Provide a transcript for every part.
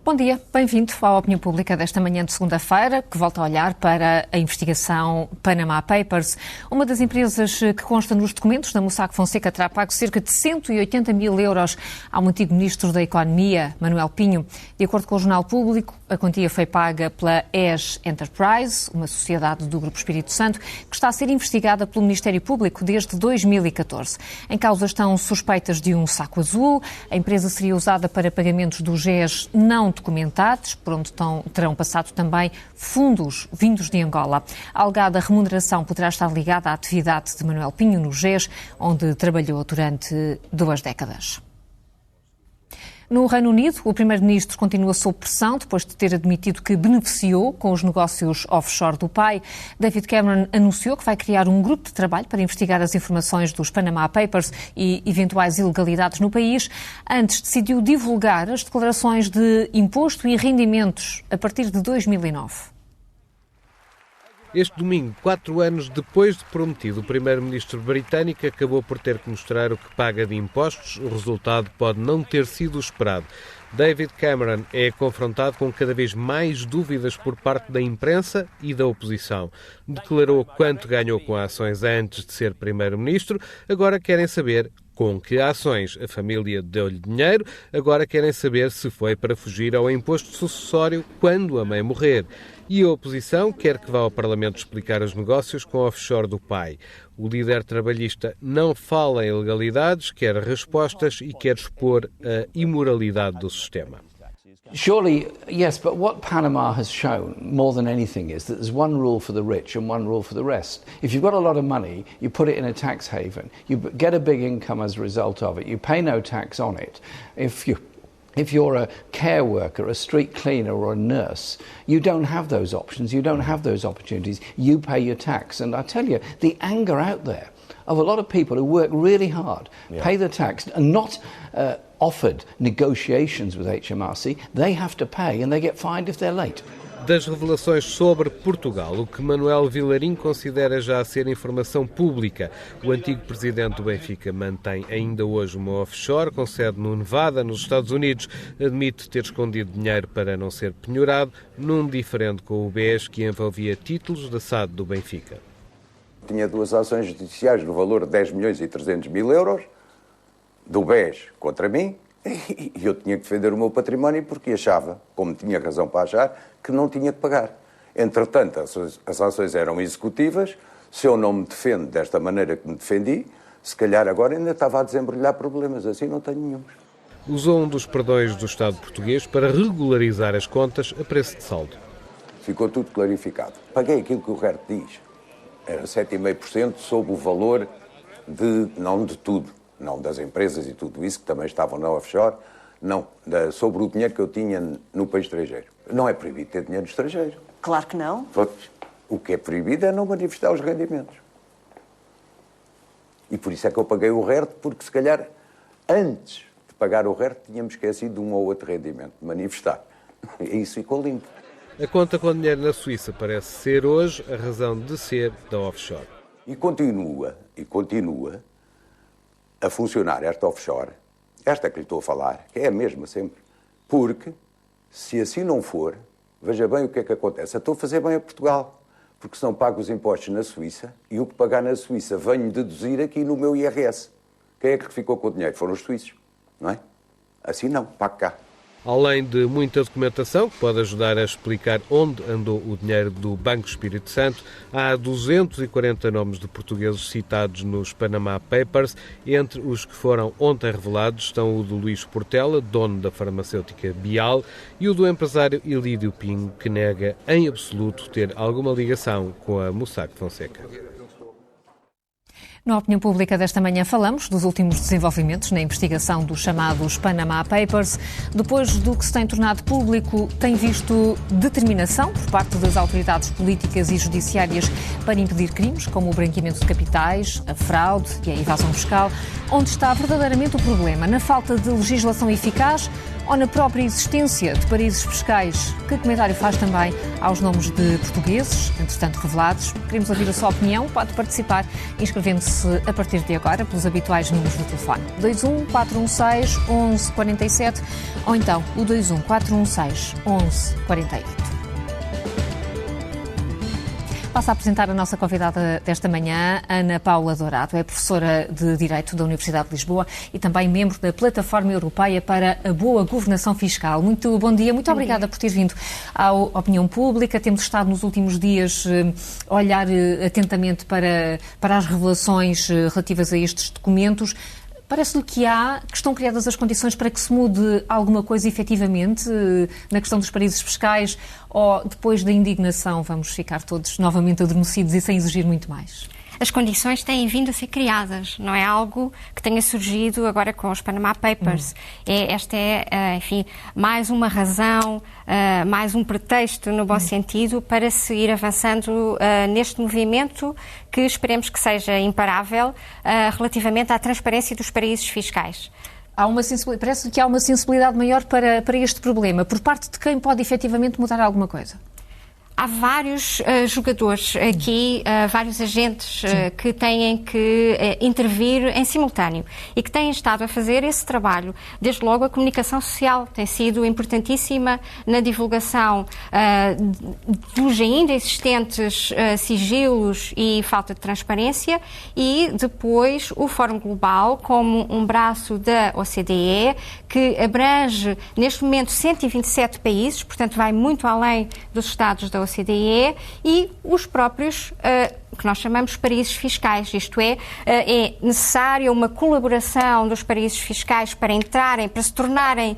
Bom dia, bem-vindo à Opinião Pública desta manhã de segunda-feira, que volta a olhar para a investigação Panama Papers. Uma das empresas que consta nos documentos da Mossack Fonseca terá pago cerca de 180 mil euros ao antigo Ministro da Economia, Manuel Pinho. De acordo com o Jornal Público, a quantia foi paga pela ES Enterprise, uma sociedade do Grupo Espírito Santo, que está a ser investigada pelo Ministério Público desde 2014. Em causa estão suspeitas de um saco azul. A empresa seria usada para pagamentos do GES não documentados, por onde terão passado também fundos vindos de Angola. A alegada remuneração poderá estar ligada à atividade de Manuel Pinho no GES, onde trabalhou durante 2 décadas. No Reino Unido, o Primeiro-Ministro continua sob pressão depois de ter admitido que beneficiou com os negócios offshore do pai. David Cameron anunciou que vai criar um grupo de trabalho para investigar as informações dos Panama Papers e eventuais ilegalidades no país. Antes, decidiu divulgar as declarações de imposto e rendimentos a partir de 2009. Este domingo, 4 anos depois de prometido, o primeiro-ministro britânico acabou por ter que mostrar o que paga de impostos. O resultado pode não ter sido o esperado. David Cameron é confrontado com cada vez mais dúvidas por parte da imprensa e da oposição. Declarou quanto ganhou com ações antes de ser primeiro-ministro. Agora querem saber com que ações a família deu-lhe dinheiro. Agora querem saber se foi para fugir ao imposto sucessório quando a mãe morrer. E a oposição quer que vá ao Parlamento explicar os negócios com o offshore do pai. O líder trabalhista não fala em ilegalidades, quer respostas e quer expor a imoralidade do sistema. Surely, yes, but what Panama has shown more than anything is that there's one rule for the rich and one rule for the rest. If you've got a lot of money, you put it in a tax haven, you get a big income as a result of it, you pay no tax on it. If you're a care worker, a street cleaner or a nurse, you don't have those options, you don't have those opportunities, you pay your tax. And I tell you, the anger out there of a lot of people who work really hard, pay the tax, and not offered negotiations with HMRC, they have to pay and they get fined if they're late. Das revelações sobre Portugal, o que Manuel Vilarinho considera já ser informação pública. O antigo presidente do Benfica mantém ainda hoje uma offshore com sede no Nevada, nos Estados Unidos. Admite ter escondido dinheiro para não ser penhorado, num diferente com o BES que envolvia títulos da SAD do Benfica. Tinha 2 ações judiciais no valor de 10 milhões e 300 mil euros, do BES contra mim, e eu tinha que defender o meu património porque achava, como tinha razão para achar, que não tinha que pagar. Entretanto, as ações eram executivas. Se eu não me defendo desta maneira que me defendi, se calhar agora ainda estava a desembrulhar problemas. Assim não tenho nenhum. Usou um dos perdões do Estado português para regularizar as contas a preço de saldo. Ficou tudo clarificado. Paguei aquilo que o RERT diz. Era 7,5% sobre o valor não de tudo. Não das empresas e tudo isso, que também estavam na offshore, não, sobre o dinheiro que eu tinha no país estrangeiro. Não é proibido ter dinheiro estrangeiro. Claro que não. O que é proibido é não manifestar os rendimentos. E por isso é que eu paguei o RERT, porque se calhar, antes de pagar o RERT, tínhamos esquecido de um ou outro rendimento, de manifestar. E isso ficou limpo. A conta com dinheiro na Suíça parece ser hoje a razão de ser da offshore. E continua a funcionar esta offshore, esta que lhe estou a falar, que é a mesma sempre, porque, se assim não for, veja bem o que é que acontece. Eu estou a fazer bem a Portugal, porque senão pago os impostos na Suíça e o que pagar na Suíça venho deduzir aqui no meu IRS. Quem é que ficou com o dinheiro? Foram os suíços, não é? Assim não, pago cá. Além de muita documentação que pode ajudar a explicar onde andou o dinheiro do Banco Espírito Santo, há 240 nomes de portugueses citados nos Panama Papers. Entre os que foram ontem revelados estão o do Luís Portela, dono da farmacêutica Bial, e o do empresário Ilídio Pinho, que nega em absoluto ter alguma ligação com a Mossack Fonseca. Na Opinião Pública desta manhã falamos dos últimos desenvolvimentos na investigação dos chamados Panama Papers. Depois do que se tem tornado público, tem visto determinação por parte das autoridades políticas e judiciárias para impedir crimes como o branqueamento de capitais, a fraude e a evasão fiscal. Onde está verdadeiramente o problema? Na falta de legislação eficaz ou na própria existência de paraísos fiscais? Que comentário faz também aos nomes de portugueses, entretanto revelados? Queremos ouvir a sua opinião. Pode participar inscrevendo-se a partir de agora pelos habituais números do telefone. 21 416 1147 ou então o 21 416 1148. Passo a apresentar a nossa convidada desta manhã, Ana Paula Dourado. É professora de Direito da Universidade de Lisboa e também membro da Plataforma Europeia para a Boa Governação Fiscal. Muito bom dia, muito obrigada por ter vindo à opinião pública. Temos estado nos últimos dias a olhar atentamente para as revelações relativas a estes documentos. Parece-lhe que estão criadas as condições para que se mude alguma coisa efetivamente na questão dos paraísos fiscais, ou depois da indignação vamos ficar todos novamente adormecidos e sem exigir muito mais? As condições têm vindo a ser criadas, não é algo que tenha surgido agora com os Panama Papers. Esta é, enfim, mais uma razão, mais um pretexto, no bom sentido, para seguir avançando neste movimento que esperemos que seja imparável relativamente à transparência dos paraísos fiscais. Parece que há uma sensibilidade maior para este problema, por parte de quem pode efetivamente mudar alguma coisa? Há vários jogadores aqui, vários agentes que têm que intervir em simultâneo e que têm estado a fazer esse trabalho. Desde logo a comunicação social tem sido importantíssima na divulgação dos ainda existentes sigilos e falta de transparência, e depois o Fórum Global como um braço da OCDE que abrange neste momento 127 países, portanto vai muito além dos Estados da OCDE, e os próprios que nós chamamos paraísos fiscais, isto é necessária uma colaboração dos paraísos fiscais para se tornarem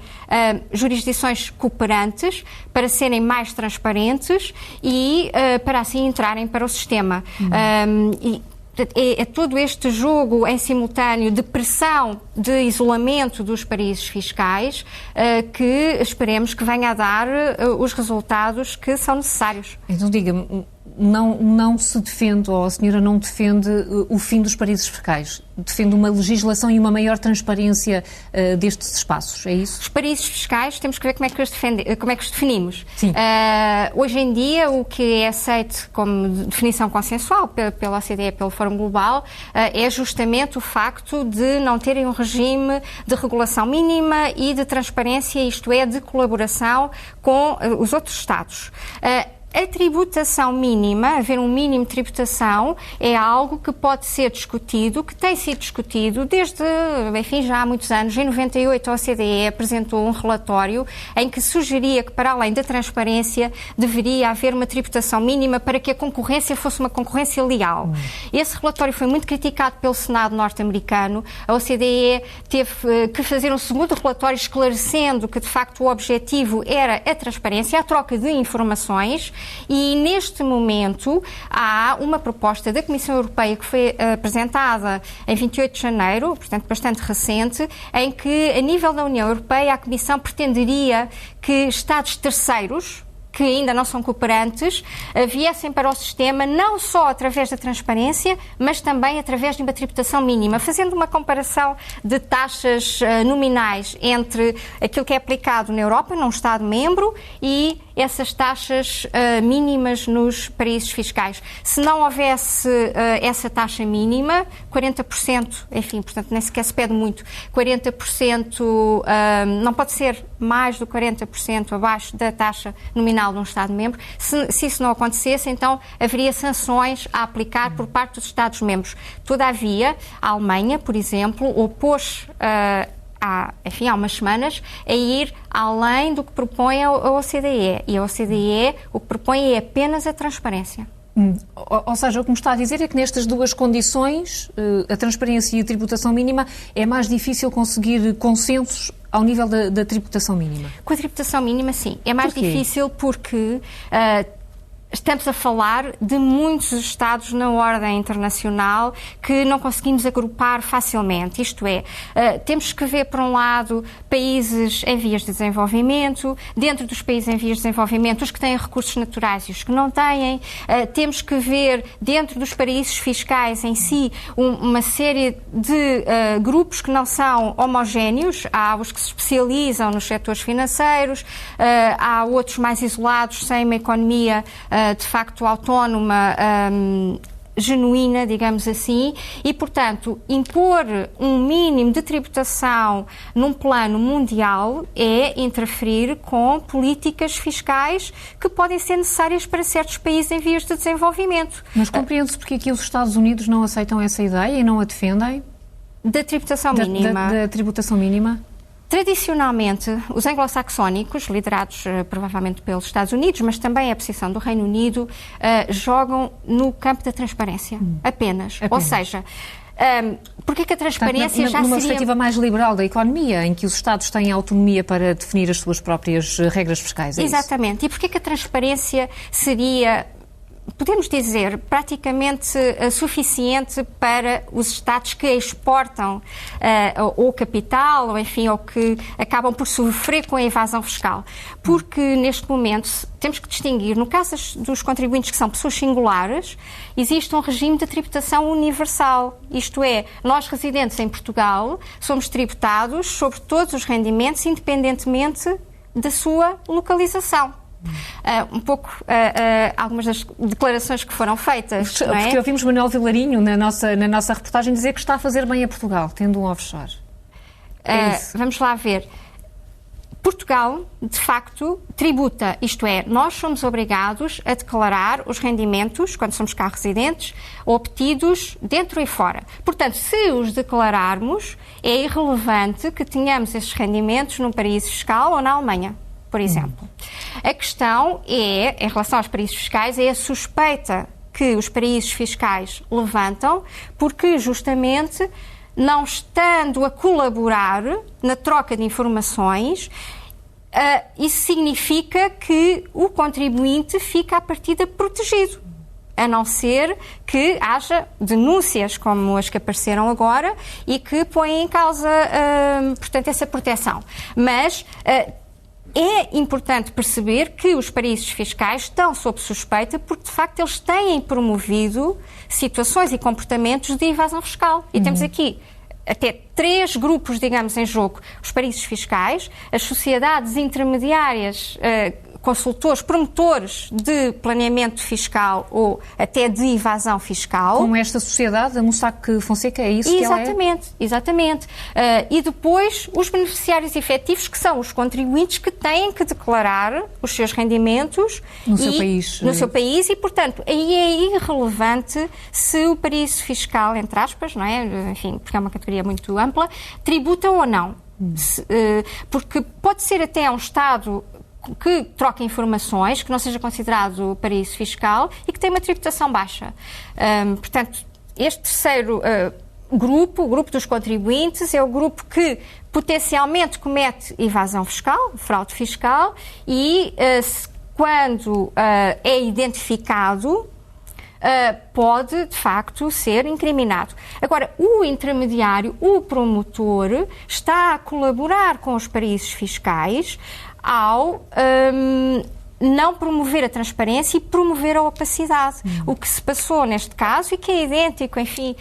jurisdições cooperantes, para serem mais transparentes e para assim entrarem para o sistema. É todo este jogo em simultâneo de pressão, de isolamento dos paraísos fiscais que esperemos que venha a dar os resultados que são necessários. Então diga-me, não se defende, ou a senhora não defende o fim dos paraísos fiscais? Defende uma legislação e uma maior transparência destes espaços, é isso? Os paraísos fiscais temos que ver como é que os definimos. Sim. Hoje em dia, o que é aceito como definição consensual pela OCDE e pelo Fórum Global é justamente o facto de não terem um regime de regulação mínima e de transparência, isto é, de colaboração com os outros Estados. A tributação mínima, haver um mínimo de tributação, é algo que pode ser discutido, que tem sido discutido desde, enfim, já há muitos anos. Em 98, a OCDE apresentou um relatório em que sugeria que, para além da transparência, deveria haver uma tributação mínima para que a concorrência fosse uma concorrência leal. Esse relatório foi muito criticado pelo Senado norte-americano. A OCDE teve que fazer um segundo relatório esclarecendo que, de facto, o objetivo era a transparência, a troca de informações. E, neste momento, há uma proposta da Comissão Europeia que foi apresentada em 28 de janeiro, portanto, bastante recente, em que, a nível da União Europeia, a Comissão pretenderia que Estados terceiros, que ainda não são cooperantes, viessem para o sistema não só através da transparência, mas também através de uma tributação mínima, fazendo uma comparação de taxas nominais entre aquilo que é aplicado na Europa, num Estado-membro, e essas taxas mínimas nos paraísos fiscais. Se não houvesse essa taxa mínima, 40%, enfim, portanto, nem sequer se pede muito, 40%, não pode ser mais do 40% abaixo da taxa nominal de um Estado-membro. Se isso não acontecesse, então haveria sanções a aplicar por parte dos Estados-membros. Todavia, a Alemanha, por exemplo, opôs há umas semanas, a ir além do que propõe a OCDE. E a OCDE o que propõe é apenas a transparência. Ou seja, o que me está a dizer é que nestas duas condições, a transparência e a tributação mínima, é mais difícil conseguir consensos ao nível da tributação mínima. Com a tributação mínima, sim. É mais difícil porque estamos a falar de muitos Estados na ordem internacional que não conseguimos agrupar facilmente. Isto é, temos que ver, por um lado, países em vias de desenvolvimento, dentro dos países em vias de desenvolvimento, os que têm recursos naturais e os que não têm. Temos que ver, dentro dos paraísos fiscais em si, uma série de grupos que não são homogéneos. Há os que se especializam nos setores financeiros, há outros mais isolados, sem uma economia de facto autónoma, genuína, digamos assim, e, portanto, impor um mínimo de tributação num plano mundial é interferir com políticas fiscais que podem ser necessárias para certos países em vias de desenvolvimento. Mas compreende-se porque aqui os Estados Unidos não aceitam essa ideia e não a defendem? Da tributação mínima. Da tributação mínima? Tradicionalmente, os anglo-saxónicos, liderados provavelmente pelos Estados Unidos, mas também a posição do Reino Unido, jogam no campo da transparência, apenas. Ou seja, porque que a transparência já seria... Numa perspectiva mais liberal da economia, em que os Estados têm autonomia para definir as suas próprias regras fiscais, é Exatamente. Isso? E porque que a transparência seria... podemos dizer, praticamente suficiente para os Estados que exportam ou capital, ou enfim, ou que acabam por sofrer com a evasão fiscal. Porque, neste momento, temos que distinguir, no caso dos contribuintes que são pessoas singulares, existe um regime de tributação universal. Isto é, nós residentes em Portugal somos tributados sobre todos os rendimentos, independentemente da sua localização. Um pouco algumas das declarações que foram feitas. Não é? Porque ouvimos Manuel Vilarinho na nossa reportagem dizer que está a fazer bem a Portugal, tendo um offshore. Vamos lá ver. Portugal, de facto, tributa, isto é, nós somos obrigados a declarar os rendimentos, quando somos cá residentes, obtidos dentro e fora. Portanto, se os declararmos, é irrelevante que tenhamos esses rendimentos num paraíso fiscal ou na Alemanha, por exemplo. A questão é, em relação aos paraísos fiscais, é a suspeita que os paraísos fiscais levantam, porque justamente não estando a colaborar na troca de informações, isso significa que o contribuinte fica à partida protegido, a não ser que haja denúncias como as que apareceram agora e que põem em causa, portanto, essa proteção. Mas é importante perceber que os paraísos fiscais estão sob suspeita porque, de facto, eles têm promovido situações e comportamentos de evasão fiscal. E temos aqui até 3 grupos, digamos, em jogo. Os paraísos fiscais, as sociedades intermediárias, consultores, promotores de planeamento fiscal ou até de evasão fiscal. Como esta sociedade, a Mossack Fonseca, é isso que ela é? Exatamente. E depois os beneficiários efetivos, que são os contribuintes que têm que declarar os seus rendimentos no seu país e, portanto, aí é irrelevante se o paraíso fiscal, entre aspas, não é? Enfim, porque é uma categoria muito ampla, tributa ou não. Porque pode ser até um Estado que troca informações, que não seja considerado paraíso fiscal e que tem uma tributação baixa. Portanto, este terceiro grupo, o grupo dos contribuintes, é o grupo que potencialmente comete evasão fiscal, fraude fiscal e quando é identificado, pode, de facto, ser incriminado. Agora, o intermediário, o promotor, está a colaborar com os paraísos fiscais ao não promover a transparência e promover a opacidade. O que se passou neste caso, e que é idêntico, enfim,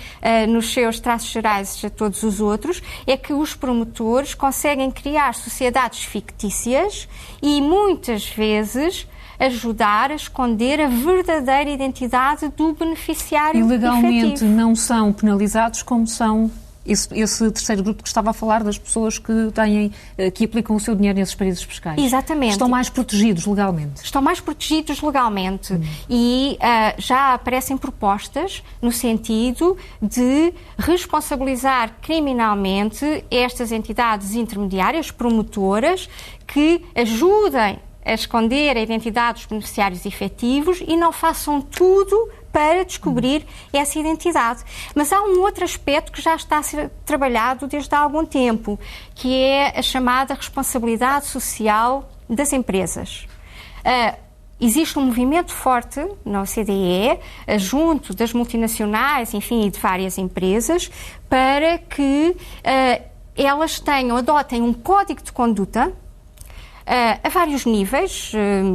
nos seus traços gerais a todos os outros, é que os promotores conseguem criar sociedades fictícias e, muitas vezes, ajudar a esconder a verdadeira identidade do beneficiário efetivo. E legalmente não são penalizados como são esse terceiro grupo que estava a falar, das pessoas que aplicam o seu dinheiro nesses paraísos fiscais. Exatamente. Estão mais protegidos legalmente. Estão mais protegidos legalmente e já aparecem propostas no sentido de responsabilizar criminalmente estas entidades intermediárias, promotoras, que ajudem a esconder a identidade dos beneficiários efetivos e não façam tudo para descobrir essa identidade. Mas há um outro aspecto que já está a ser trabalhado desde há algum tempo, que é a chamada responsabilidade social das empresas. existe um movimento forte na OCDE, junto das multinacionais, enfim, e de várias empresas, para que elas adotem um código de conduta a vários níveis,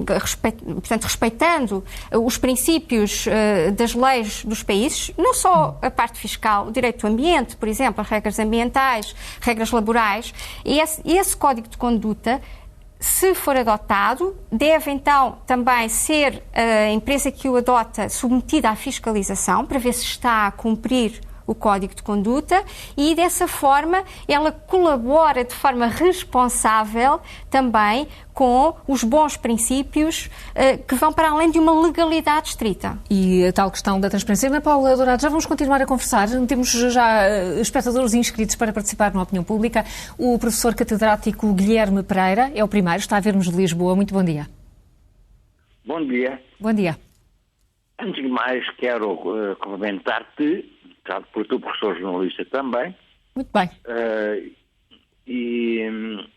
portanto, respeitando os princípios das leis dos países, não só a parte fiscal, o direito do ambiente, por exemplo, as regras ambientais, regras laborais. Esse código de conduta, se for adotado, deve então também ser a empresa que o adota submetida à fiscalização para ver se está a cumprir o código de conduta e, dessa forma, ela colabora de forma responsável também com os bons princípios que vão para além de uma legalidade estrita. E a tal questão da transparência. Ana Paula Dourado, já vamos continuar a conversar. Temos já espectadores inscritos para participar na opinião pública. O professor catedrático Guilherme Pereira é o primeiro, está a ver-nos de Lisboa. Muito bom dia. Bom dia. Bom dia. Antes de mais, quero cumprimentar-te, por tu, professor jornalista também. Muito bem. E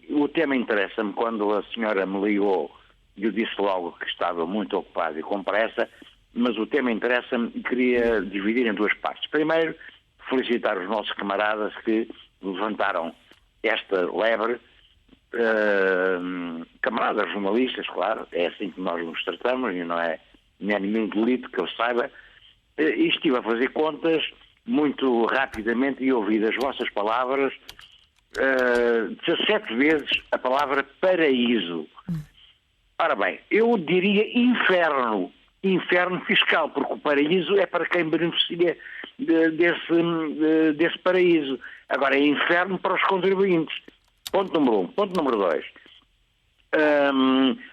o tema interessa-me. Quando a senhora me ligou, eu disse logo que estava muito ocupado e com pressa, mas o tema interessa-me e queria dividir em duas partes. Primeiro, felicitar os nossos camaradas que levantaram esta lebre, camaradas jornalistas, claro, é assim que nós nos tratamos e não é nenhum delito que eu saiba, e estive a fazer contas muito rapidamente e ouvi das vossas palavras 17 vezes a palavra paraíso. Ora bem, eu diria inferno fiscal, porque o paraíso é para quem beneficia desse paraíso. Agora é inferno para os contribuintes. Ponto número 1. Ponto número 2.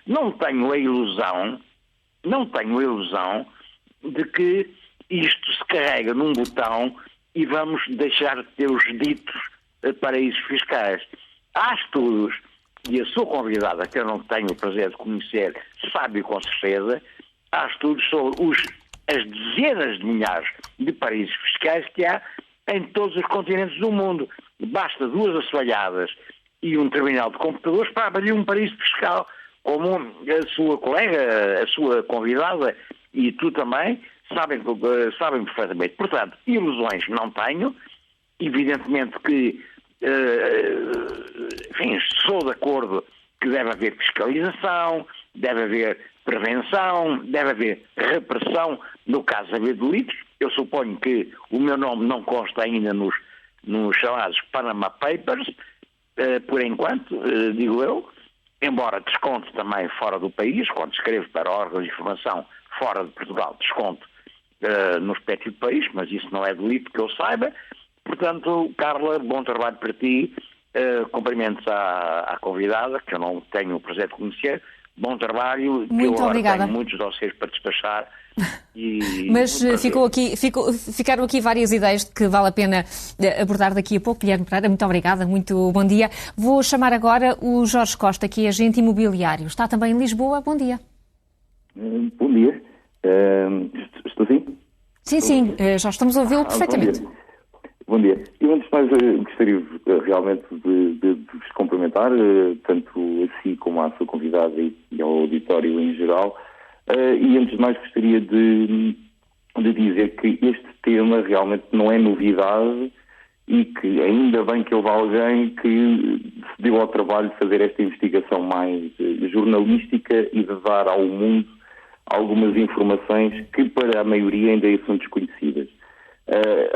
Não tenho a ilusão de que isto se carrega num botão e vamos deixar de ter os ditos paraísos fiscais. Há estudos, e a sua convidada, que eu não tenho o prazer de conhecer, sabe com certeza, há estudos sobre as dezenas de milhares de paraísos fiscais que há em todos os continentes do mundo. Basta 2 assoalhadas e um terminal de computadores para abrir um paraíso fiscal, como a sua colega, a sua convidada e tu também, sabem perfeitamente. Portanto, ilusões não tenho. Evidentemente que, enfim, sou de acordo que deve haver fiscalização, deve haver prevenção, deve haver repressão no caso de haver delitos. Eu suponho que o meu nome não consta ainda nos chamados Panama Papers, por enquanto, digo eu, embora desconto também fora do país, quando escrevo para órgãos de informação fora de Portugal, desconto no respectivo país, mas isso não é delito que eu saiba. Portanto, Carla, bom trabalho para ti, cumprimentos à convidada, que eu não tenho o prazer de conhecer, bom trabalho, muito que eu obrigada. Tenho muitos dossiês para despachar. Mas ficaram aqui várias ideias que vale a pena abordar daqui a pouco. Guilherme Pereira, muito obrigada, muito bom dia. Vou chamar agora o Jorge Costa, que é agente imobiliário. Está também em Lisboa, bom dia. Bom dia. Estou sim? Sim, já estamos a ouvi-lo perfeitamente. Bom dia. Eu, antes de mais, gostaria realmente de vos cumprimentar, tanto a si como à sua convidada e ao auditório em geral. E, antes de mais, gostaria de dizer que este tema realmente não é novidade e que ainda bem que houve alguém que se deu ao trabalho de fazer esta investigação mais jornalística e de dar ao mundo algumas informações que para a maioria ainda são desconhecidas.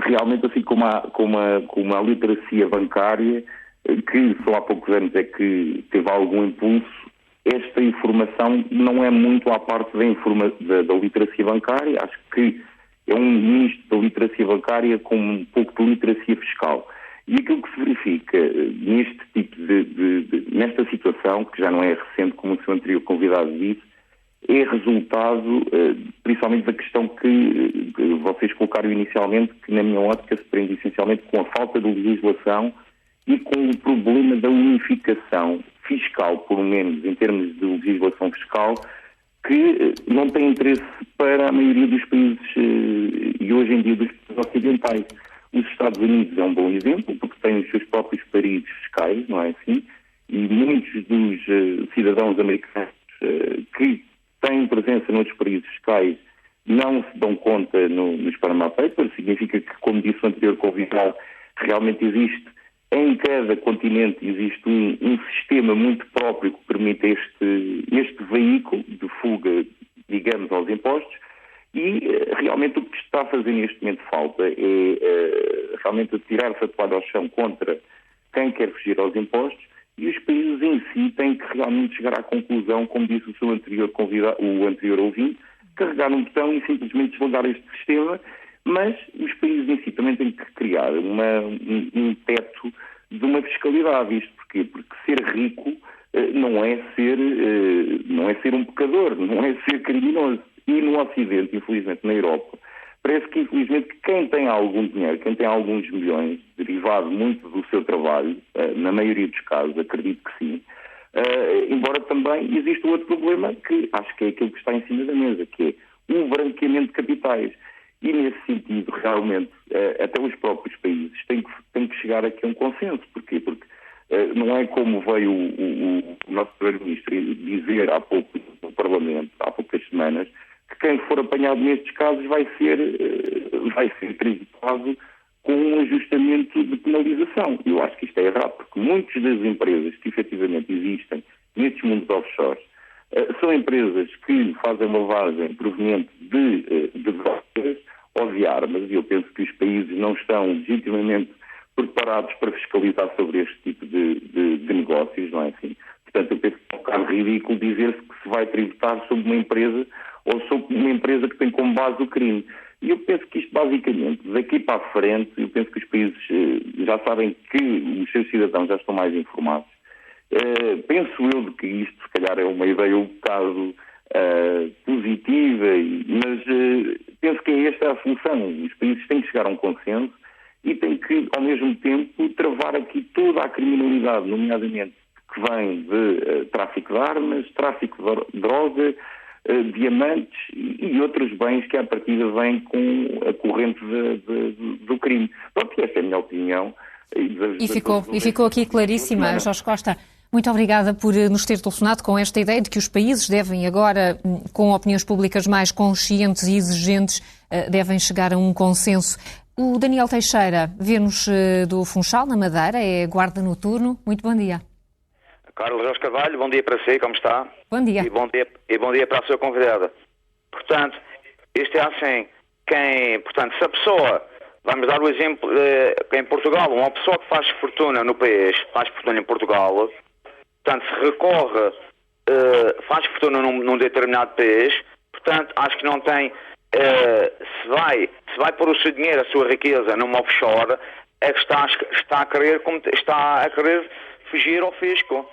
Realmente, assim como a literacia bancária, que só há poucos anos é que teve algum impulso, esta informação não é muito à parte da literacia bancária. Acho que é um misto da literacia bancária com um pouco de literacia fiscal. E aquilo que se verifica neste tipo nesta situação, que já não é recente, como o seu anterior convidado disse, é resultado principalmente da questão que vocês colocaram inicialmente, que na minha ótica se prende essencialmente com a falta de legislação e com o problema da unificação fiscal, por menos em termos de legislação fiscal, que não tem interesse para a maioria dos países e hoje em dia dos países ocidentais. Os Estados Unidos é um bom exemplo, porque têm os seus próprios paraísos fiscais, não é assim? E muitos dos cidadãos americanos que têm presença noutros paraísos fiscais não se dão conta nos Panama Papers. Significa que, como disse o anterior convidado, realmente existe, em cada continente existe um sistema muito próprio que permite este veículo de fuga, digamos, aos impostos, e realmente o que está a fazer neste momento falta é realmente tirar-se a toalha ao chão contra quem quer fugir aos impostos, e os países em si têm que realmente chegar à conclusão, como disse o seu anterior convidado, o anterior ouvinte, carregar um botão e simplesmente desligar este sistema, mas os países em si também têm que criar um teto de uma fiscalidade. Isto porquê? Porque ser rico não é ser um pecador, não é ser criminoso. E no Ocidente, infelizmente na Europa, parece que infelizmente quem tem algum dinheiro, quem tem alguns milhões, derivado muito do seu trabalho, na maioria dos casos, acredito que sim, embora também exista outro problema que acho que é aquilo que está em cima da mesa, que é o branqueamento de capitais. E nesse sentido, realmente, até os próprios países têm que chegar aqui a um consenso. Porquê? Porque não é como veio o nosso Primeiro-Ministro dizer há pouco no Parlamento, há poucas semanas, que quem for apanhado nestes casos vai ser tributado com um ajustamento de penalização. Eu acho que isto é errado, porque muitas das empresas que efetivamente existem nestes mundos offshore são empresas que fazem lavagem proveniente de drogas ou de armas, e eu penso que os países não estão legitimamente preparados para fiscalizar sobre este tipo de negócios, não é assim? Portanto, eu penso que é um bocado ridículo dizer-se que se vai tributar sobre uma empresa ou sobre uma empresa que tem como base o crime. E eu penso que isto, basicamente, daqui para a frente, eu penso que os países já sabem que os seus cidadãos já estão mais informados. Penso eu de que isto, se calhar, é uma ideia um bocado positiva, mas penso que é esta a função. Os países têm que chegar a um consenso e têm que, ao mesmo tempo, travar aqui toda a criminalidade, nomeadamente que vem de tráfico de armas, tráfico de droga, diamantes e outros bens que à partida vêm com a corrente do crime. Pronto, esta é a minha opinião. E ficou aqui claríssima, Jorge Costa. Muito obrigada por nos ter telefonado com esta ideia de que os países devem agora, com opiniões públicas mais conscientes e exigentes, devem chegar a um consenso. O Daniel Teixeira vê-nos do Funchal, na Madeira, é guarda noturno. Muito bom dia. Carlos Jorge Carvalho, bom dia para si, como está? Bom dia. E bom dia para a sua convidada. Portanto, isto é assim, se a pessoa, vamos dar o exemplo, em Portugal, uma pessoa que faz fortuna no país, faz fortuna em Portugal, portanto, se recorre, faz fortuna num determinado país, portanto, acho que não tem, se vai pôr o seu dinheiro, a sua riqueza numa offshore, é que está a querer fugir ao fisco.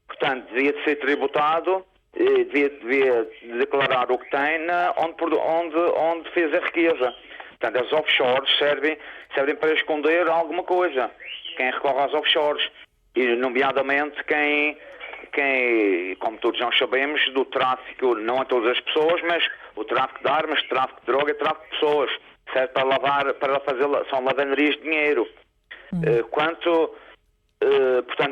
Portanto, devia de ser tributado, devia declarar o que tem onde fez a riqueza. Portanto, as offshores servem para esconder alguma coisa. Quem recorre às offshores, e nomeadamente quem, como todos nós sabemos, do tráfico, não a todas as pessoas, mas o tráfico de armas, tráfico de droga, tráfico de pessoas, serve são lavanderias de dinheiro. Portanto,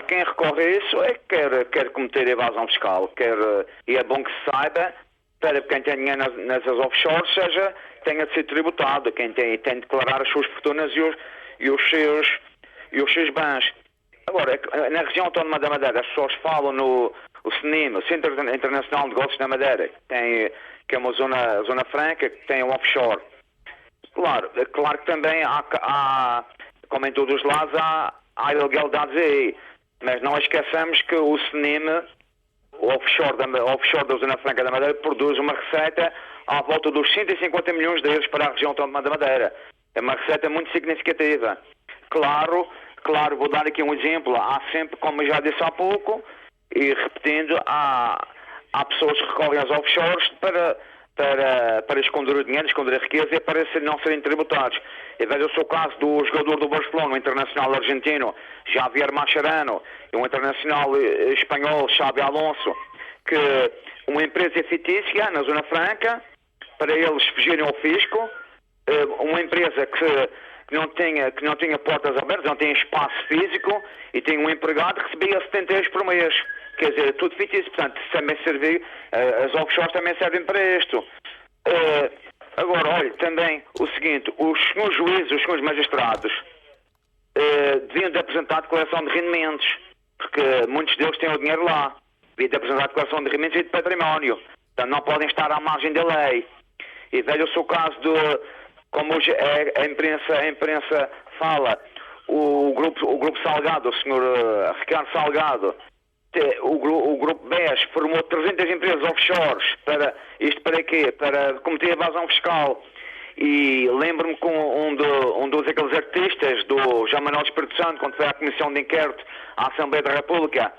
quem recorre a isso é que quer cometer evasão fiscal, e é bom que se saiba, para quem tem dinheiro nessas offshores, tenha de ser tributado, quem tem de declarar as suas fortunas e os seus bens. Agora, na região autónoma da Madeira, as pessoas falam no CNIM, o Centro Internacional de Negócios da Madeira, que é uma zona franca, que tem um offshore. Claro que também há, como em todos os lados, há ilegalidades aí, mas não esqueçamos que o CNIM, o offshore da Zona Franca da Madeira, produz uma receita à volta dos 150 milhões de euros para a região autónoma da Madeira. É uma receita muito significativa. Claro, vou dar aqui um exemplo. Há sempre, como já disse há pouco, e repetindo, há pessoas que recorrem aos offshores para esconder o dinheiro, esconder a riqueza e para não serem tributados. E veja o seu caso do jogador do Barcelona, o internacional argentino, Javier Mascherano, e um internacional espanhol, Xabi Alonso, que uma empresa fictícia na Zona Franca, para eles fugirem ao fisco, uma empresa que não tinha portas abertas, não tinha espaço físico e tinha um empregado que recebia 70 euros por mês. Quer dizer, tudo fictício. Portanto, também as offshores também servem para isto. Agora, olha, também o seguinte, os senhores juízes, os senhores magistrados deviam de apresentar declaração de rendimentos, porque muitos deles têm o dinheiro lá. Deviam de apresentar declaração de rendimentos e de património. Portanto, não podem estar à margem da lei. E veja o seu caso como hoje a imprensa fala, o grupo Salgado, o senhor Ricardo Salgado, o grupo BES formou 300 empresas offshores. Para quê? Para cometer evasão fiscal. E lembro-me com um dos aqueles artistas do João Manuel Espírito Santo, quando foi à Comissão de Inquérito à Assembleia da República,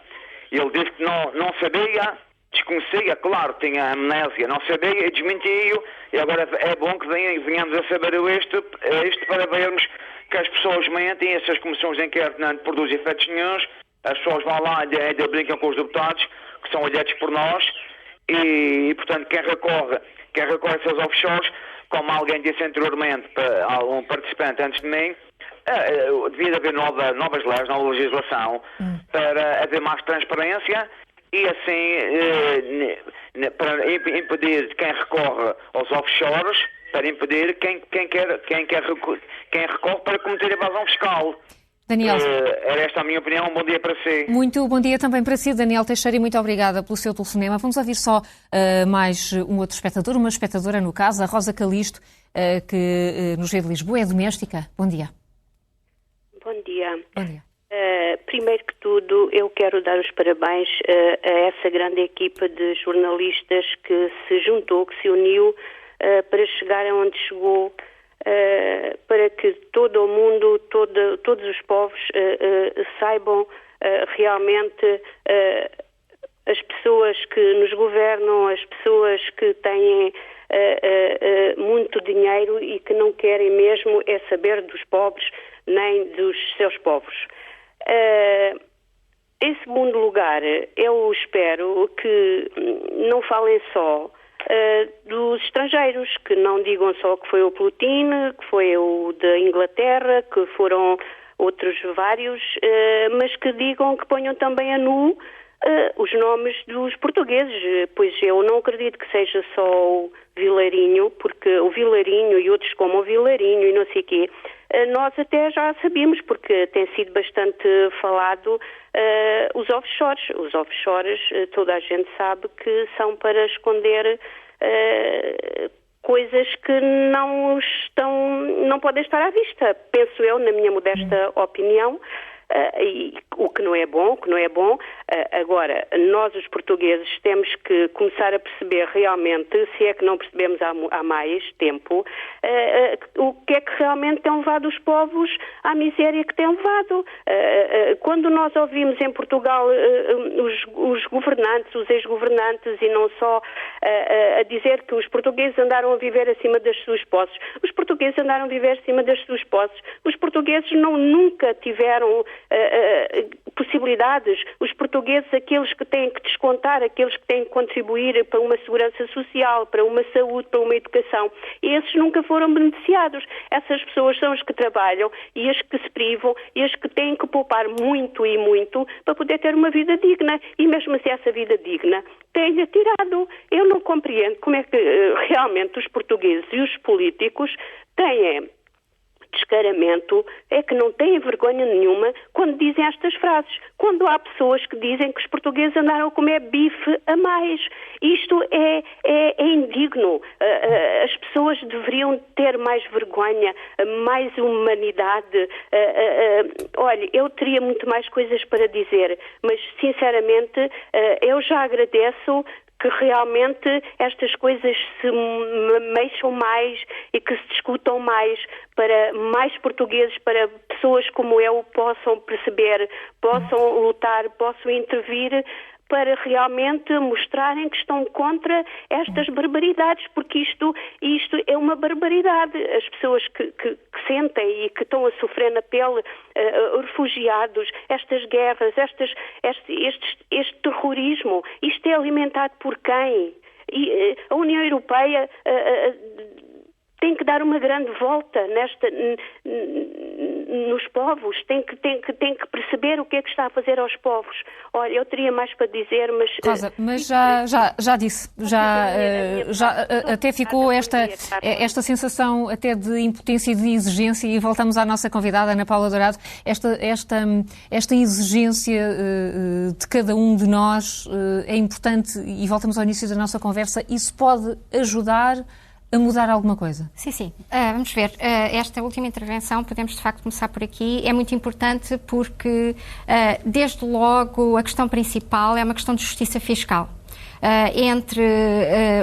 ele disse que não sabia, desconhecia, claro, tinha amnésia, não sabia e desmentiu, e agora é bom que venhamos a saber isto para vermos que as pessoas mentem, essas comissões de inquérito não produzem efeitos nenhuns, as pessoas vão lá e ainda brincam com os deputados, que são eleitos por nós, e portanto quem recorre a essas offshores, como alguém disse anteriormente, um participante antes de mim, devia haver novas leis, nova legislação, para haver mais transparência e assim para impedir quem recorre aos offshores, para impedir quem recorre para cometer evasão fiscal. Daniel. Era esta a minha opinião. Um bom dia para si. Muito bom dia também para si, Daniel Teixeira, e muito obrigada pelo seu telefonema. Vamos ouvir só mais um outro espectador, uma espectadora no caso, a Rosa Calisto, que nos vê de Lisboa, é doméstica. Bom dia. Bom dia. Bom dia. Primeiro que tudo, eu quero dar os parabéns a essa grande equipa de jornalistas que se juntou, que se uniu para chegar aonde chegou, para que todo o mundo, todos os povos saibam realmente as pessoas que nos governam, as pessoas que têm muito dinheiro e que não querem mesmo é saber dos pobres nem dos seus povos. Em segundo lugar, eu espero que não falem só dos estrangeiros, que não digam só que foi o Putin, que foi o da Inglaterra, que foram outros vários, mas que digam, que ponham também a nu os nomes dos portugueses, pois eu não acredito que seja só o Vilarinho, porque o Vilarinho e outros como o Vilarinho e não sei o quê, nós até já sabíamos, porque tem sido bastante falado, os offshores. Os offshores, toda a gente sabe que são para esconder coisas que não podem estar à vista, penso eu, na minha modesta opinião. E o que não é bom. Agora, nós os portugueses temos que começar a perceber realmente, se é que não percebemos há mais tempo, o que é que realmente tem levado os povos à miséria que tem levado. Quando nós ouvimos em Portugal os governantes, os ex-governantes, e não só a dizer que os portugueses andaram a viver acima das suas posses. Os portugueses andaram a viver acima das suas posses. Os portugueses nunca tiveram possibilidades. Os portugueses, aqueles que têm que descontar, aqueles que têm que contribuir para uma segurança social, para uma saúde, para uma educação, esses nunca foram beneficiados. Essas pessoas são as que trabalham e as que se privam e as que têm que poupar muito e muito para poder ter uma vida digna, e mesmo assim essa vida digna tem-lhe tirado. Eu não compreendo como é que realmente os portugueses e os políticos têm descaramento, é que não têm vergonha nenhuma quando dizem estas frases. Quando há pessoas que dizem que os portugueses andaram a comer bife a mais. Isto é indigno. As pessoas deveriam ter mais vergonha, mais humanidade. Olha, eu teria muito mais coisas para dizer, mas sinceramente eu já agradeço que realmente estas coisas se mexam mais e que se discutam mais, para mais portugueses, para pessoas como eu possam perceber, possam lutar, possam intervir, para realmente mostrarem que estão contra estas barbaridades, porque isto é uma barbaridade. As pessoas que sentem e que estão a sofrer na pele, refugiados, estas guerras, este terrorismo, isto é alimentado por quem? E a União Europeia tem que dar uma grande volta nos povos, tem que perceber o que é que está a fazer aos povos. Olha, eu teria mais para dizer, mas... Rosa, mas já disse, até ficou esta sensação até de impotência e de exigência, e voltamos à nossa convidada, Ana Paula Dourado, esta exigência de cada um de nós é importante, e voltamos ao início da nossa conversa, isso pode ajudar a mudar alguma coisa? Sim. Vamos ver. Esta última intervenção, podemos de facto começar por aqui, é muito importante porque, desde logo, a questão principal é uma questão de justiça fiscal. Entre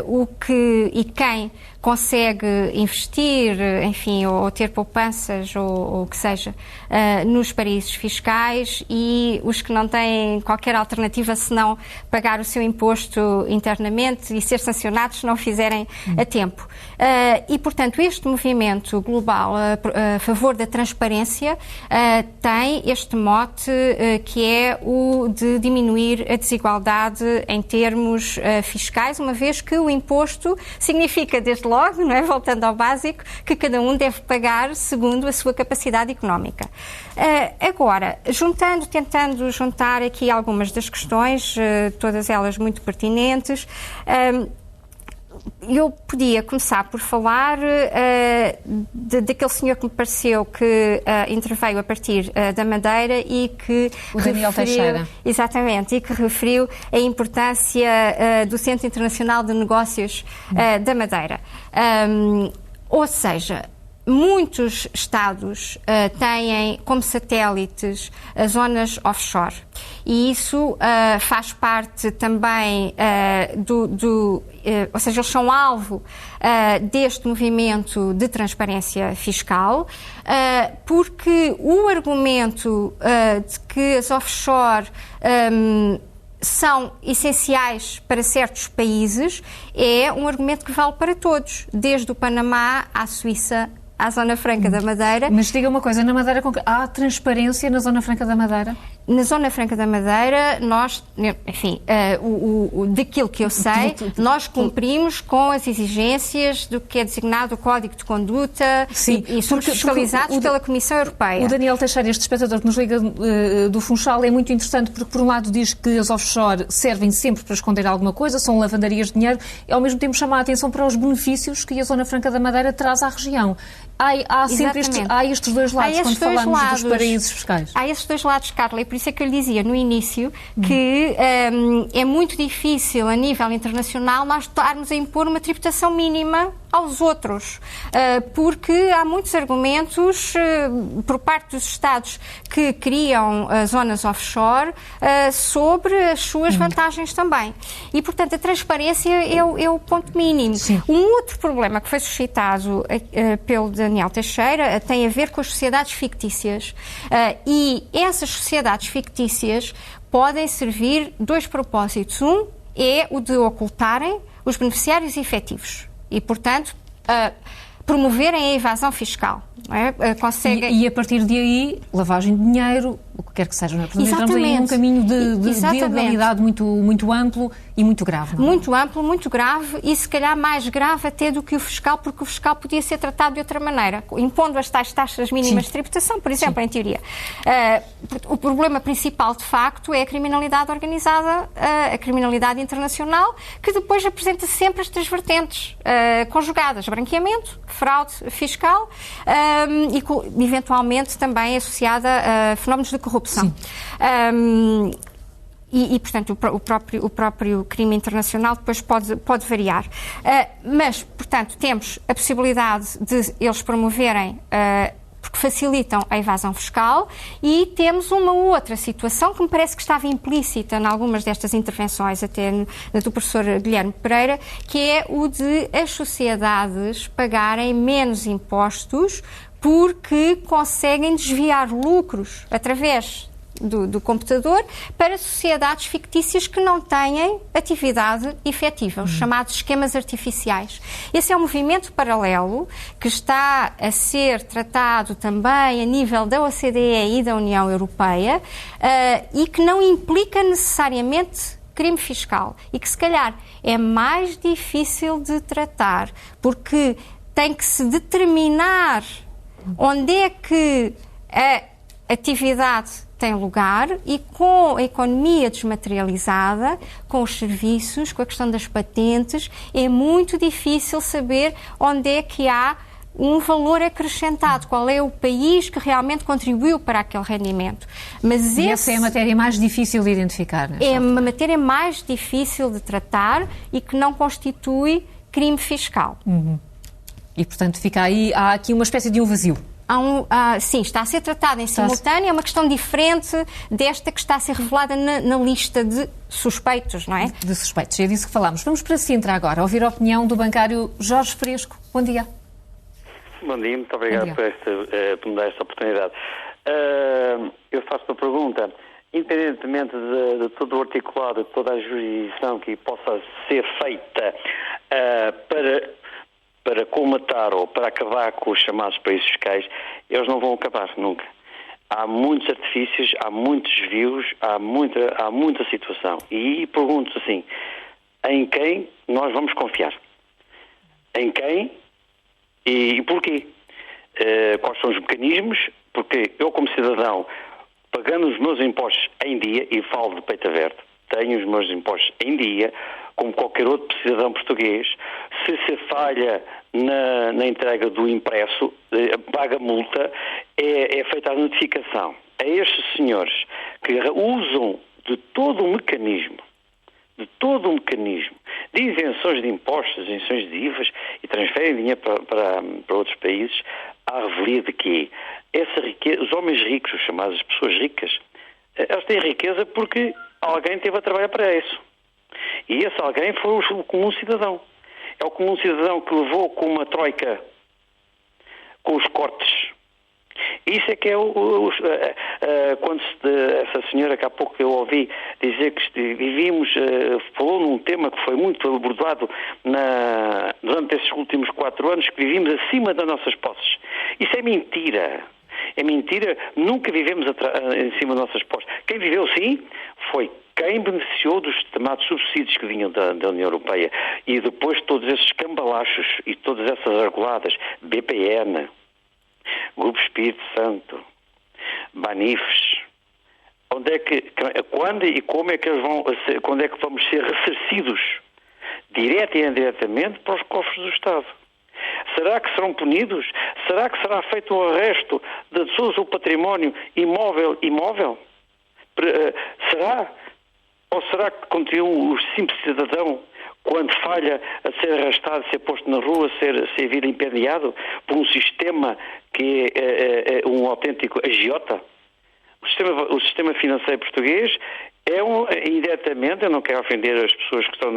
o que e quem consegue investir, enfim, ou ter poupanças, ou o que seja, nos paraísos fiscais, e os que não têm qualquer alternativa senão pagar o seu imposto internamente e ser sancionados se não o fizerem a tempo. E, portanto, este movimento global a favor da transparência tem este mote que é o de diminuir a desigualdade em termos fiscais, uma vez que o imposto significa, desde logo, não é? Voltando ao básico, que cada um deve pagar segundo a sua capacidade económica. Agora, tentando juntar aqui algumas das questões, todas elas muito pertinentes, eu podia começar por falar daquele senhor que me pareceu que interveio a partir da Madeira e que... O Daniel Teixeira. Exatamente, e que referiu a importância do Centro Internacional de Negócios da Madeira. Ou seja, muitos Estados têm como satélites as zonas offshore, e isso faz parte também ou seja, eles são alvo deste movimento de transparência fiscal, porque o argumento de que as offshore são essenciais para certos países é um argumento que vale para todos, desde o Panamá à Suíça, à Zona Franca da Madeira. Mas diga uma coisa, na Madeira há transparência na Zona Franca da Madeira? Na Zona Franca da Madeira, nós, enfim, daquilo que eu sei, nós cumprimos com as exigências do que é designado o Código de Conduta. Sim, e somos fiscalizados pela Comissão Europeia. O Daniel Teixeira, este espectador que nos liga do Funchal, é muito interessante porque, por um lado, diz que as offshore servem sempre para esconder alguma coisa, são lavandarias de dinheiro, e ao mesmo tempo chama a atenção para os benefícios que a Zona Franca da Madeira traz à região. Há sempre estes dois lados quando falamos dos paraísos fiscais. Há esses dois lados, Carla, e por isso é que eu lhe dizia no início que é muito difícil a nível internacional nós estarmos a impor uma tributação mínima aos outros, porque há muitos argumentos por parte dos Estados que criam zonas offshore sobre as suas vantagens também. E, portanto, a transparência é o ponto mínimo. Sim. Um outro problema que foi suscitado pelo Daniel Teixeira tem a ver com as sociedades fictícias. E essas sociedades fictícias podem servir dois propósitos. Um é o de ocultarem os beneficiários efetivos e, portanto, promoverem a evasão fiscal. Não é? E a partir de aí, lavagem de dinheiro, o que quer que seja. Não é? Portanto, entramos em um caminho de ilegalidade muito amplo e muito grave. Não é? Muito amplo, muito grave, e se calhar mais grave até do que o fiscal, porque o fiscal podia ser tratado de outra maneira, impondo as tais taxas mínimas de tributação, por exemplo, em teoria. O problema principal, de facto, é a criminalidade organizada, a criminalidade internacional, que depois apresenta sempre as três vertentes conjugadas: branqueamento, fraude fiscal e, eventualmente, também associada a fenómenos de corrupção. E, portanto, o próprio crime internacional depois pode variar. Mas, portanto, temos a possibilidade de eles promoverem, porque facilitam a evasão fiscal, e temos uma outra situação que me parece que estava implícita em algumas destas intervenções, até do professor Guilherme Pereira, que é o de as sociedades pagarem menos impostos porque conseguem desviar lucros através do computador para sociedades fictícias que não têm atividade efetiva, os chamados esquemas artificiais. Esse é um movimento paralelo que está a ser tratado também a nível da OCDE e da União Europeia e que não implica necessariamente crime fiscal e que, se calhar, é mais difícil de tratar, porque tem que se determinar onde é que a atividade tem lugar e com a economia desmaterializada, com os serviços, com a questão das patentes, é muito difícil saber onde é que há um valor acrescentado, qual é o país que realmente contribuiu para aquele rendimento. Mas essa é a matéria mais difícil de identificar. É uma matéria mais difícil de tratar e que não constitui crime fiscal. E, portanto, há aqui uma espécie de um vazio. Sim, está a ser tratada em simultâneo, é uma questão diferente desta que está a ser revelada na lista de suspeitos, não é? De suspeitos, é disso que falámos. Vamos para Sintra agora, ouvir a opinião do bancário Jorge Fresco. Bom dia. Bom dia, muito obrigado por me dar esta oportunidade. Eu faço uma pergunta. Independentemente de todo o articulado, de toda a jurisdição que possa ser feita para colmatar ou para acabar com os chamados paraísos fiscais, eles não vão acabar nunca. Há muitos artifícios, há muitos desvios, há muita situação. E pergunto assim, em quem nós vamos confiar? Em quem? E porquê? Quais são os mecanismos? Porque eu, como cidadão, pagando os meus impostos em dia, e falo de peito aberto, tenho os meus impostos em dia, como qualquer outro cidadão português, se falha na entrega do impresso, paga multa, é feita a notificação. A estes senhores que usam de todo o mecanismo de isenções de impostos, isenções de IVAs e transferem dinheiro para outros países, à revelia de quê? Essa riqueza, os homens ricos, os chamados pessoas ricas, elas têm riqueza porque alguém teve a trabalhar para isso. E esse alguém foi o comum cidadão. É o comum cidadão que levou com uma troika, com os cortes. Isso é que é quando essa senhora que há pouco eu ouvi dizer que vivíamos, falou num tema que foi muito abordado durante esses últimos 4 anos, que vivimos acima das nossas posses. Isso é mentira. É mentira, nunca vivemos em cima das nossas posses. Quem viveu sim foi quem beneficiou dos chamados subsídios que vinham da União Europeia e depois todos esses cambalachos e todas essas argoladas, BPN, Grupo Espírito Santo, Banifes, quando e como é que quando é que vamos ser ressarcidos direta e indiretamente para os cofres do Estado? Será que serão punidos? Será que será feito o arresto de todo o seu património imóvel? Será? Ou será que continua o simples cidadão, quando falha, a ser arrastado, a ser posto na rua, a ser vilipendiado por um sistema que é um autêntico agiota? O sistema financeiro português indiretamente, eu não quero ofender as pessoas que estão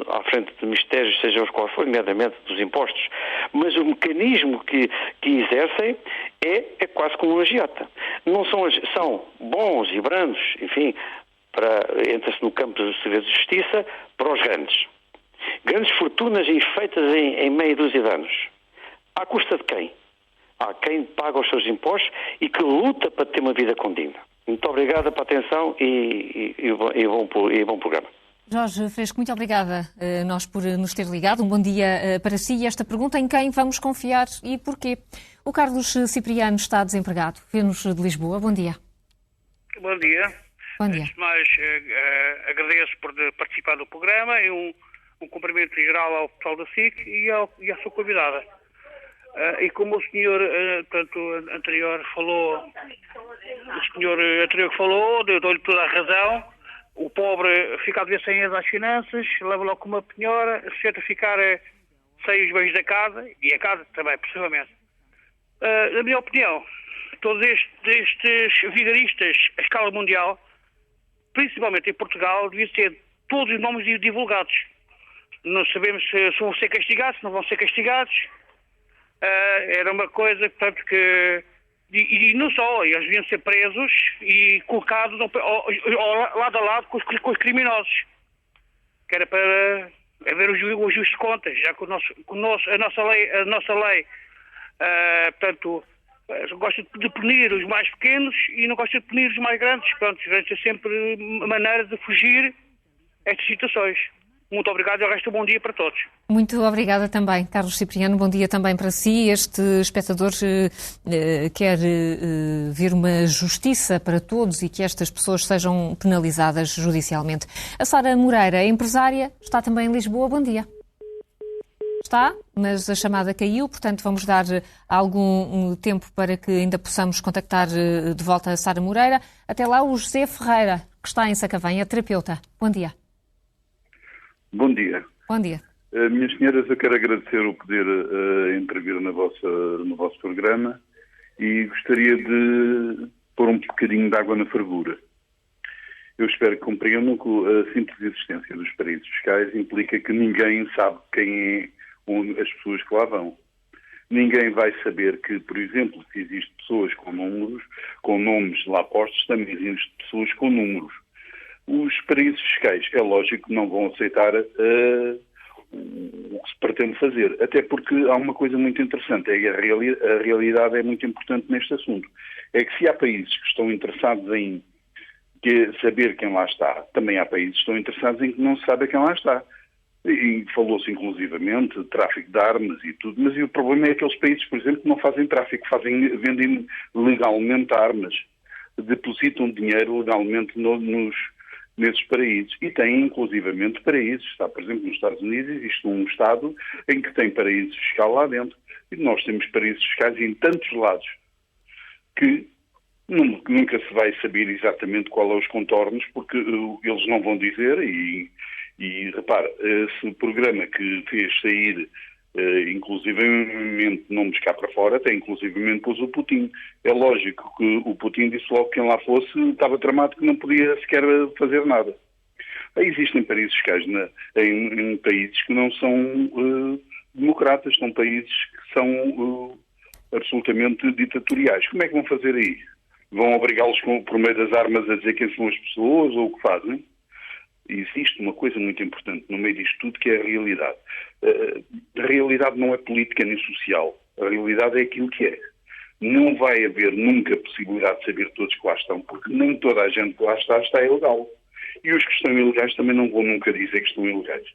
à frente de ministérios, sejam os quais forem, nomeadamente dos impostos, mas o mecanismo que exercem é quase como um agiota. Não são bons e brandos, enfim, entra-se no campo dos serviços de justiça para os grandes. Grandes fortunas feitas em meia dúzia de anos. À custa de quem? Há quem paga os seus impostos e que luta para ter uma vida condigna. Muito obrigada pela atenção e bom programa. Jorge Fresco, muito obrigada nós por nos ter ligado. Um bom dia para si. E esta pergunta, em quem vamos confiar e porquê? O Carlos Cipriano está desempregado. Vê-nos de Lisboa. Bom dia. Bom dia. Bom dia. Antes de mais, agradeço por participar do programa e um cumprimento geral ao pessoal da SIC e à sua convidada. E como o senhor anterior falou, dou-lhe toda a razão. O pobre fica a ver sem as finanças, leva logo com uma penhora, sujeito a ficar sem os bens da casa, e a casa também, possivelmente. Na minha opinião, todos estes vigaristas a escala mundial, principalmente em Portugal, deviam ser todos os nomes divulgados. Não sabemos se vão ser castigados, se não vão ser castigados. Era uma coisa, portanto, que... E não só, eles deviam ser presos e colocados lado a lado com os criminosos. Que era para haver o ajuste de contas, já que a nossa lei portanto, gosta de punir os mais pequenos e não gosta de punir os mais grandes. Pronto, vai ser sempre maneira de fugir a estas situações. Muito obrigado e o resto bom dia para todos. Muito obrigada também, Carlos Cipriano. Bom dia também para si. Este espectador quer ver uma justiça para todos e que estas pessoas sejam penalizadas judicialmente. A Sara Moreira, empresária, está também em Lisboa. Bom dia. Está, mas a chamada caiu, portanto vamos dar algum tempo para que ainda possamos contactar de volta a Sara Moreira. Até lá o José Ferreira, que está em Sacavém, é terapeuta. Bom dia. Bom dia. Bom dia. Minhas senhoras, eu quero agradecer o poder intervir no vosso programa e gostaria de pôr um bocadinho de água na fervura. Eu espero que compreendam que a simples existência dos paraísos fiscais implica que ninguém sabe quem é as pessoas que lá vão. Ninguém vai saber que, por exemplo, se existem pessoas com nomes lá postos, também existem pessoas com números. Os paraísos fiscais, é lógico que não vão aceitar o que se pretende fazer. Até porque há uma coisa muito interessante, a realidade é muito importante neste assunto. É que se há países que estão interessados em saber quem lá está, também há países que estão interessados em que não se sabe quem lá está. E falou-se inclusivamente de tráfico de armas e tudo, mas o problema é aqueles países, por exemplo, que não fazem tráfico, vendem legalmente armas, depositam dinheiro legalmente nesses paraísos. E têm, inclusivamente, paraísos. Está, por exemplo, nos Estados Unidos existe um Estado em que tem paraíso fiscal lá dentro. E nós temos paraísos fiscais em tantos lados que nunca se vai saber exatamente qual é os contornos, porque eles não vão dizer. E repara, esse programa que fez sair inclusivamente nomes cá para fora, até inclusivamente pôs o Putin. É lógico que o Putin disse logo que quem lá fosse estava tramado, que não podia sequer fazer nada. Existem paraísos fiscais em países que não são democratas, são países que são absolutamente ditatoriais. Como é que vão fazer aí? Vão obrigá-los por meio das armas a dizer quem são as pessoas ou o que fazem? Existe uma coisa muito importante no meio disto tudo, que é a realidade. A realidade não é política nem social. A realidade é aquilo que é. Não vai haver nunca possibilidade de saber todos que lá estão, porque nem toda a gente que lá está ilegal. E os que estão ilegais também não vão nunca dizer que estão ilegais.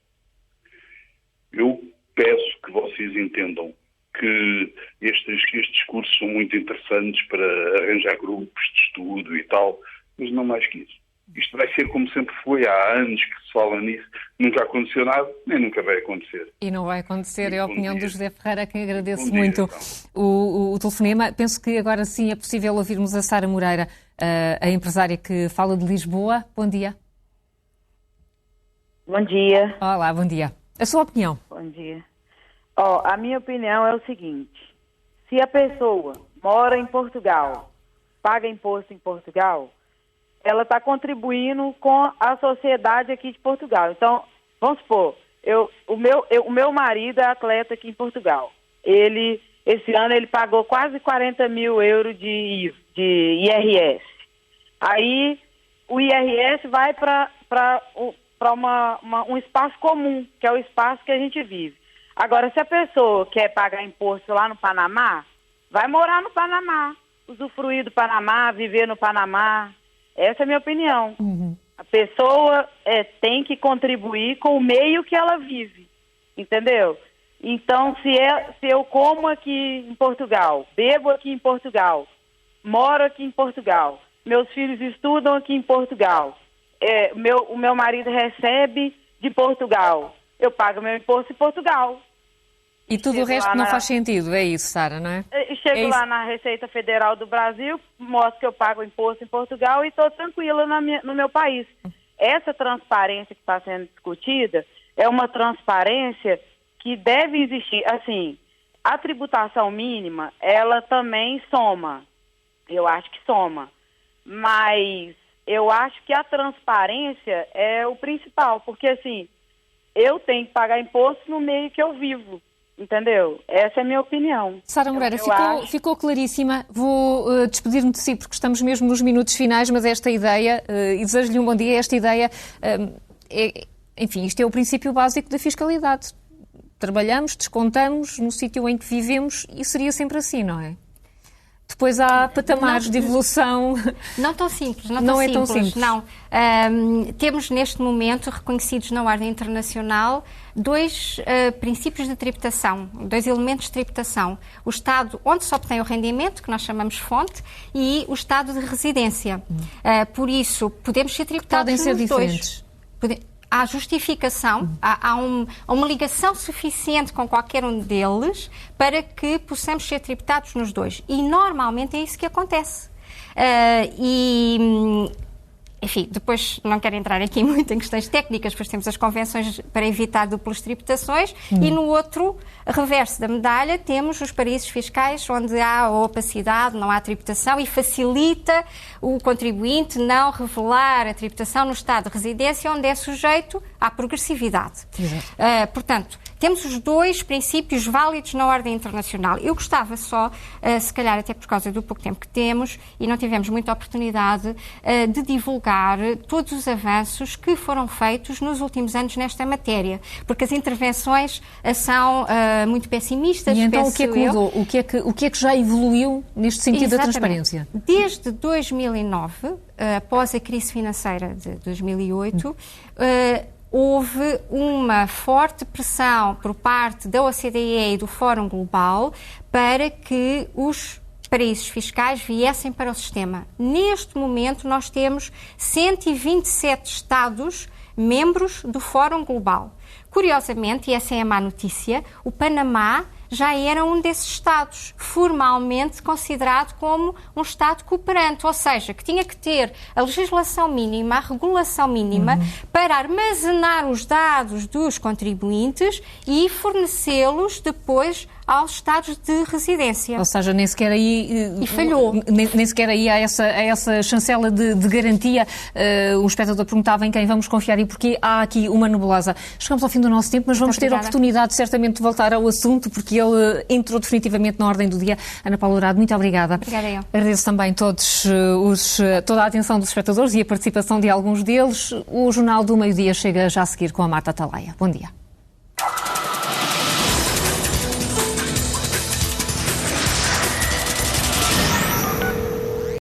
Eu peço que vocês entendam que estes cursos são muito interessantes para arranjar grupos de estudo e tal, mas não mais que isso. Isto vai ser como sempre foi, há anos que se fala nisso, nunca aconteceu nada, nem nunca vai acontecer. E não vai acontecer, é a opinião do José Ferreira, a quem agradeço muito o telefonema. Penso que agora sim é possível ouvirmos a Sara Moreira, a empresária que fala de Lisboa. Bom dia. Bom dia. Olá, bom dia. A sua opinião? Bom dia. A minha opinião é o seguinte, se a pessoa mora em Portugal, paga imposto em Portugal, ela está contribuindo com a sociedade aqui de Portugal. Então, vamos supor, o meu marido é atleta aqui em Portugal. Esse ano ele pagou quase 40 mil euros de IRS. Aí o IRS vai para um espaço comum, que é o espaço que a gente vive. Agora, se a pessoa quer pagar imposto lá no Panamá, vai morar no Panamá, usufruir do Panamá, viver no Panamá. Essa é a minha opinião. Uhum. A pessoa tem que contribuir com o meio que ela vive, entendeu? Então, se eu como aqui em Portugal, bebo aqui em Portugal, moro aqui em Portugal, meus filhos estudam aqui em Portugal, o meu marido recebe de Portugal, eu pago meu imposto em Portugal. E tudo o resto não faz sentido, é isso, Sara, não é? Chego lá na Receita Federal do Brasil, mostro que eu pago imposto em Portugal e estou tranquila no meu país. Essa transparência que está sendo discutida é uma transparência que deve existir. Assim, a tributação mínima, ela também soma. Eu acho que soma. Mas eu acho que a transparência é o principal, porque assim, eu tenho que pagar imposto no meio que eu vivo. Entendeu? Essa é a minha opinião. Sara Moreira, ficou claríssima. Vou despedir-me de si, porque estamos mesmo nos minutos finais, mas esta ideia, e desejo-lhe um bom dia, esta ideia, enfim, isto é o princípio básico da fiscalidade. Trabalhamos, descontamos no sítio em que vivemos e seria sempre assim, não é? Depois há patamares de evolução. Não tão simples, não é tão simples. Não. Temos neste momento reconhecidos na ordem internacional 2 princípios de tributação, 2 elementos de tributação. O estado onde se obtém o rendimento, que nós chamamos fonte, e o estado de residência. Por isso, podemos ser tributados nos dois. Podem ser diferentes. Há justificação, há uma ligação suficiente com qualquer um deles para que possamos ser tributados nos 2. E normalmente é isso que acontece. Enfim, depois não quero entrar aqui muito em questões técnicas, depois temos as convenções para evitar duplas tributações e no outro reverso da medalha temos os paraísos fiscais onde há opacidade, não há tributação e facilita o contribuinte não revelar a tributação no estado de residência onde é sujeito à progressividade. Portanto, temos os 2 princípios válidos na ordem internacional. Eu gostava só, se calhar até por causa do pouco tempo que temos e não tivemos muita oportunidade de divulgar todos os avanços que foram feitos nos últimos anos nesta matéria, porque as intervenções são muito pessimistas. E então o que é que mudou? O que é que já evoluiu neste sentido da transparência? Desde 2009, após a crise financeira de 2008, houve uma forte pressão por parte da OCDE e do Fórum Global para que os paraísos fiscais viessem para o sistema. Neste momento, nós temos 127 Estados membros do Fórum Global. Curiosamente, e essa é a má notícia, o Panamá já era um desses Estados, formalmente considerado como um Estado cooperante, ou seja, que tinha que ter a legislação mínima, a regulação mínima, para armazenar os dados dos contribuintes e fornecê-los depois aos estados de residência. Ou seja, nem sequer aí... E falhou. Nem sequer aí há essa chancela de garantia. O espectador perguntava em quem vamos confiar e porquê. Há aqui uma nebulosa. Chegamos ao fim do nosso tempo, mas vamos ter a oportunidade certamente de voltar ao assunto, porque ele entrou definitivamente na ordem do dia. Ana Paula Dourado, muito obrigada. Obrigada eu. Agradeço também toda a atenção dos espectadores e a participação de alguns deles. O Jornal do Meio-Dia chega já a seguir com a Marta Atalaia. Bom dia.